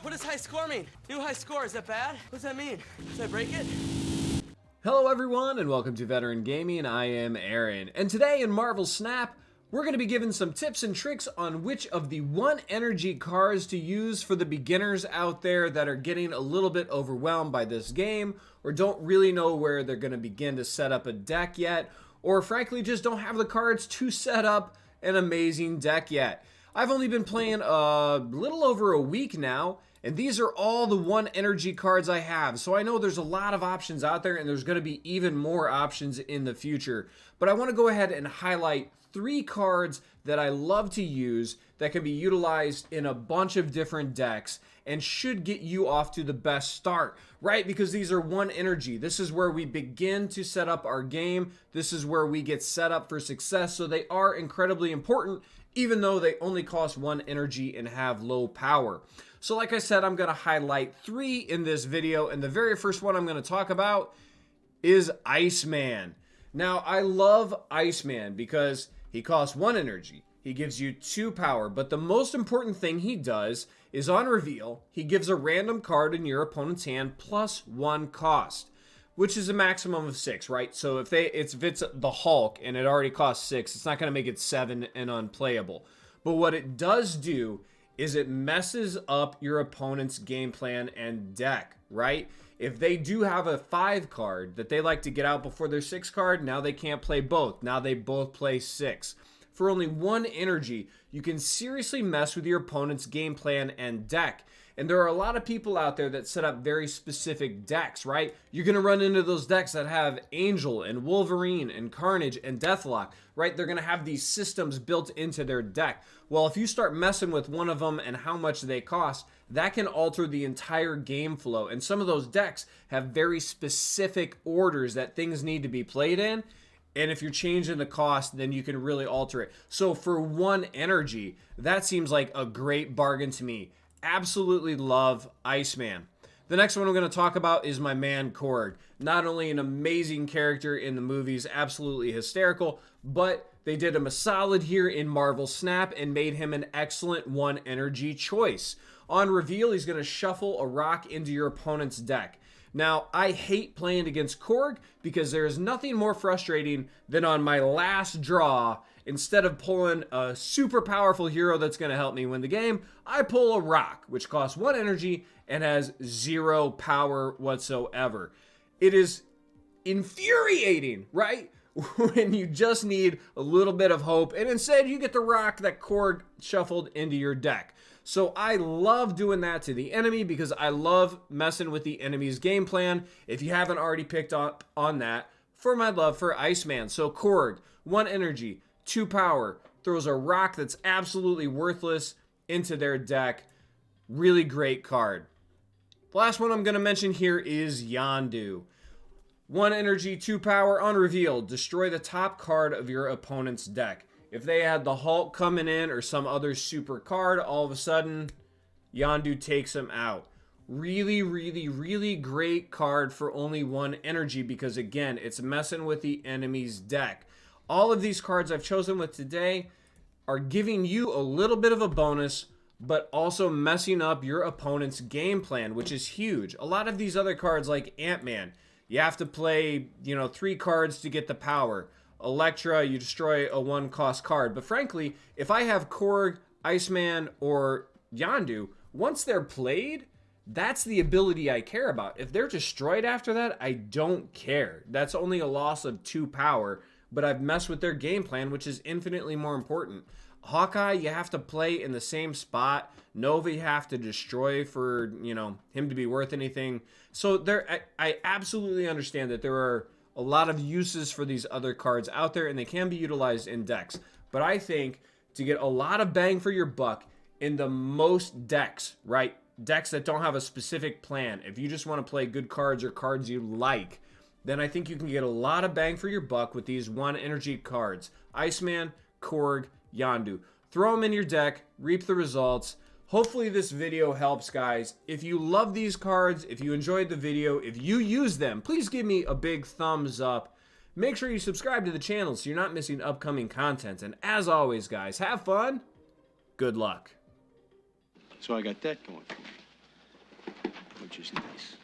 What does high score mean? New high score, is that bad? What does that mean? Should I break it? Hello everyone and welcome to Veteran Gaming. I am Aaron, and today in Marvel Snap, we're going to be given some tips and tricks on which of the 1 energy cards to use for the beginners out there that are getting a little bit overwhelmed by this game, or don't really know where they're going to begin to set up a deck yet, or frankly just don't have the cards to set up an amazing deck yet. I've only been playing a little over a week now, and these are all the 1 energy cards I have. So I know there's a lot of options out there, and there's going to be even more options in the future. But I want to go ahead and highlight 3 cards that I love to use that can be utilized in a bunch of different decks and should get you off to the best start, right? Because these are 1 energy. This is where we begin to set up our game. This is where we get set up for success. So they are incredibly important, even though they only cost 1 energy and have low power. So like I said, I'm going to highlight 3 in this video, and the very first one I'm going to talk about is Iceman. Now, I love Iceman because he costs 1 energy. He gives you 2 power, but the most important thing he does is on reveal, he gives a random card in your opponent's hand plus 1 cost, which is a maximum of 6, right? So if it's the Hulk and it already costs 6, it's not going to make it 7 and unplayable. But what it does do is it messes up your opponent's game plan and deck, right? If they do have a 5 card that they like to get out before their 6 card, now they can't play both. Now they both play 6. For only 1 energy, you can seriously mess with your opponent's game plan and deck. And there are a lot of people out there that set up very specific decks, right? You're going to run into those decks that have Angel and Wolverine and Carnage and Deathlock, right? They're going to have these systems built into their deck. Well, if you start messing with one of them and how much they cost, that can alter the entire game flow. And some of those decks have very specific orders that things need to be played in. And if you're changing the cost, then you can really alter it. So for 1 energy, that seems like a great bargain to me. Absolutely love Iceman. The next one I'm going to talk about is my man Korg. Not only an amazing character in the movies, absolutely hysterical, but they did him a solid here in Marvel Snap and made him an excellent 1 energy choice. On reveal, he's going to shuffle a rock into your opponent's deck. Now, I hate playing against Korg because there is nothing more frustrating than on my last draw, instead of pulling a super powerful hero that's going to help me win the game, I pull a rock, which costs 1 energy and has 0 power whatsoever. It is infuriating, right? When you just need a little bit of hope, and instead you get the rock that Korg shuffled into your deck. So I love doing that to the enemy because I love messing with the enemy's game plan. If you haven't already picked up on that, for my love for Iceman. So Korg, 1 energy, 2 power, throws a rock that's absolutely worthless into their deck. Really great card. The last one I'm going to mention here is Yondu. 1 energy, 2 power, on reveal, destroy the top card of your opponent's deck. If they had the Hulk coming in or some other super card, all of a sudden, Yondu takes him out. Really, really, really great card for only 1 energy because, again, it's messing with the enemy's deck. All of these cards I've chosen with today are giving you a little bit of a bonus, but also messing up your opponent's game plan, which is huge. A lot of these other cards like Ant-Man, you have to play, 3 cards to get the power. Elektra, you destroy a 1 cost card. But frankly, if I have Korg, Iceman, or Yondu, once they're played, that's the ability I care about. If they're destroyed after that, I don't care. That's only a loss of 2 power, but I've messed with their game plan, which is infinitely more important. Hawkeye, you have to play in the same spot. Nova, you have to destroy for, him to be worth anything. So I absolutely understand that there are a lot of uses for these other cards out there, and they can be utilized in decks. But I think to get a lot of bang for your buck in the most decks, right? Decks that don't have a specific plan. If you just want to play good cards or cards you like, then I think you can get a lot of bang for your buck with these 1 energy cards. Iceman, Korg, Yondu. Throw them in your deck, reap the results. Hopefully this video helps, guys. If you love these cards, if you enjoyed the video, if you use them, please give me a big thumbs up. Make sure you subscribe to the channel so you're not missing upcoming content. And as always, guys, have fun. Good luck. So I got that going for me. which is nice.